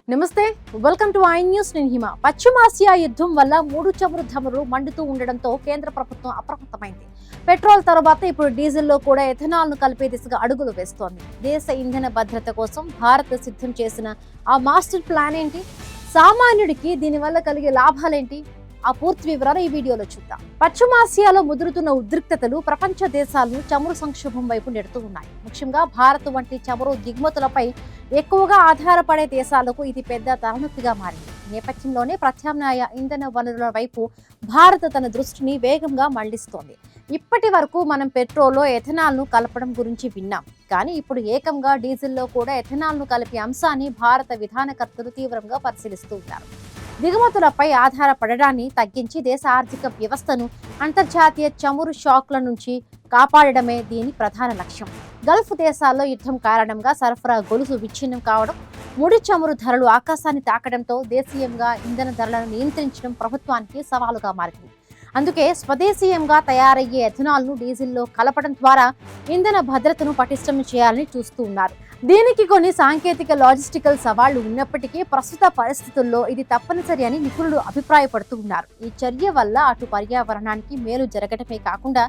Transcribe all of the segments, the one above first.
నమస్తే, welcome to I news. నేను హిమ. పశ్చిమాసియా యుద్ధం వల్ల మూడు చమురు ధరలు మండుతూ ఉండడంతో కేంద్ర ప్రభుత్వం అప్రమత్తమైంది. పెట్రోల్ తర్వాత ఇప్పుడు డీజిల్లో కూడా ఎథనాల్ ను కలిపే దిశగా అడుగులు వేస్తోంది. దేశ ఇంధన భద్రత కోసం భారత్ సిద్ధం చేసిన ఆ మాస్టర్ ప్లాన్ ఏంటి? సామాన్యుడికి దీనివల్ల కలిగే లాభాలేంటి? ఆ పూర్తి వివరాలు ఈ వీడియోలో చూద్దాం. పశ్చిమాసియాలో ముదురుతున్న ఉద్రిక్తతలు ప్రపంచ దేశాలను చమురు సంక్షోభం వైపు నెడుతూ ఉన్నాయి. ముఖ్యంగా భారత్ వంటి చమురు దిగుమతులపై ఎక్కువగా ఆధారపడే దేశాలకు ఇది పెద్ద తలనొప్పిగా మారింది. నేపథ్యంలోనే ప్రత్యామ్నాయ ఇంధన వనరుల వైపు భారత్ తన దృష్టిని వేగంగా మళ్లిస్తోంది. ఇప్పటి వరకు మనం పెట్రోల్లో ఎథనాల్ ను కలపడం గురించి విన్నాం, కానీ ఇప్పుడు ఏకంగా డీజిల్లో కూడా ఎథనాల్ ను కలిపే అంశాన్ని భారత విధానకర్తలు తీవ్రంగా పరిశీలిస్తూ ఉన్నారు. దిగుమతులపై ఆధారపడడాన్ని తగ్గించి దేశ ఆర్థిక వ్యవస్థను అంతర్జాతీయ చమురు షాక్ల నుంచి కాపాడడమే దీని ప్రధాన లక్ష్యం. గల్ఫ్ దేశాల్లో యుద్ధం కారణంగా సరఫరా గొలుసు విచ్ఛిన్నం కావడం, ముడి చమురు ధరలు ఆకాశాన్ని తాకడంతో దేశీయంగా ఇంధన ధరలను నియంత్రించడం ప్రభుత్వానికి సవాలుగా మారింది. అందుకే స్వదేశీయంగా తయారయ్యే ఎథనాల్ ను డీజిల్లో కలపడం ద్వారా ఇంధన భద్రతను పటిష్టం చేయాలని చూస్తూ ఉన్నారు. దీనికి కొన్ని సాంకేతిక లాజిస్టికల్ సవాళ్లు ఉన్నప్పటికీ ప్రస్తుత పరిస్థితుల్లో ఇది తప్పనిసరి అని నిపుణులు అభిప్రాయపడుతూ ఉన్నారు. ఈ చర్య వల్ల అటు పర్యావరణానికి మేలు జరగడమే కాకుండా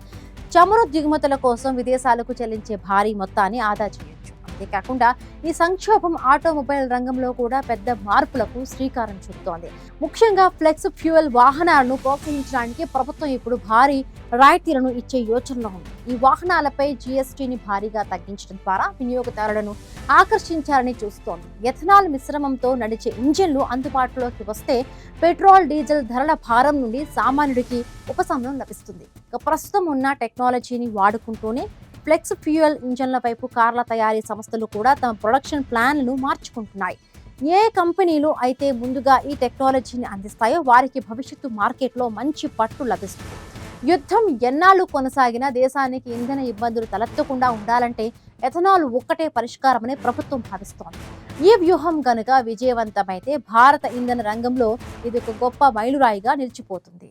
చమురు దిగుమతుల కోసం విదేశాలకు చెల్లించే భారీ మొత్తాన్ని ఆదా చేయొచ్చు. అంతేకాకుండా ఈ సంక్షోభం ఆటోమొబైల్ రంగంలో కూడా పెద్ద మార్పులకు శ్రీకారం చుడుతోంది. ముఖ్యంగా ఫ్లెక్స్ ఫ్యూయల్ వాహనాలను ప్రోత్సహించడానికి ప్రభుత్వం ఇప్పుడు భారీ రాయితీలను ఇచ్చే యోచనలో ఉంది. ఈ వాహనాలపై జీఎస్టీని భారీగా తగ్గించడం ద్వారా వినియోగదారులను ఆకర్షించాలని చూస్తోంది. ఎథనాల్ మిశ్రమంతో నడిచే ఇంజిన్లు అందుబాటులోకి వస్తే పెట్రోల్, డీజిల్ ధరల భారం నుండి సామాన్యుడికి ఉపశమనం లభిస్తుంది. ప్రస్తుతం ఉన్న టెక్నాలజీని వాడుకుంటూనే ఫ్లెక్స్ ఫ్యూయల్ ఇంజన్ల వైపు కార్ల తయారీ సంస్థలు కూడా తమ ప్రొడక్షన్ ప్లాన్లను మార్చుకుంటున్నాయి. ఏ కంపెనీలు అయితే ముందుగా ఈ టెక్నాలజీని అందిస్తాయో వారికి భవిష్యత్తు మార్కెట్లో మంచి పట్టు లభిస్తుంది. యుద్ధం ఎన్నాళ్ళు కొనసాగినా దేశానికి ఇంధన ఇబ్బందులు తలెత్తకుండా ఉండాలంటే ఎథనాల్ ఒక్కటే పరిష్కారమని ప్రభుత్వం భావిస్తోంది. ఈ వ్యూహం గనుక విజయవంతమైతే భారత ఇంధన రంగంలో ఇది ఒక గొప్ప మైలురాయిగా నిలిచిపోతుంది.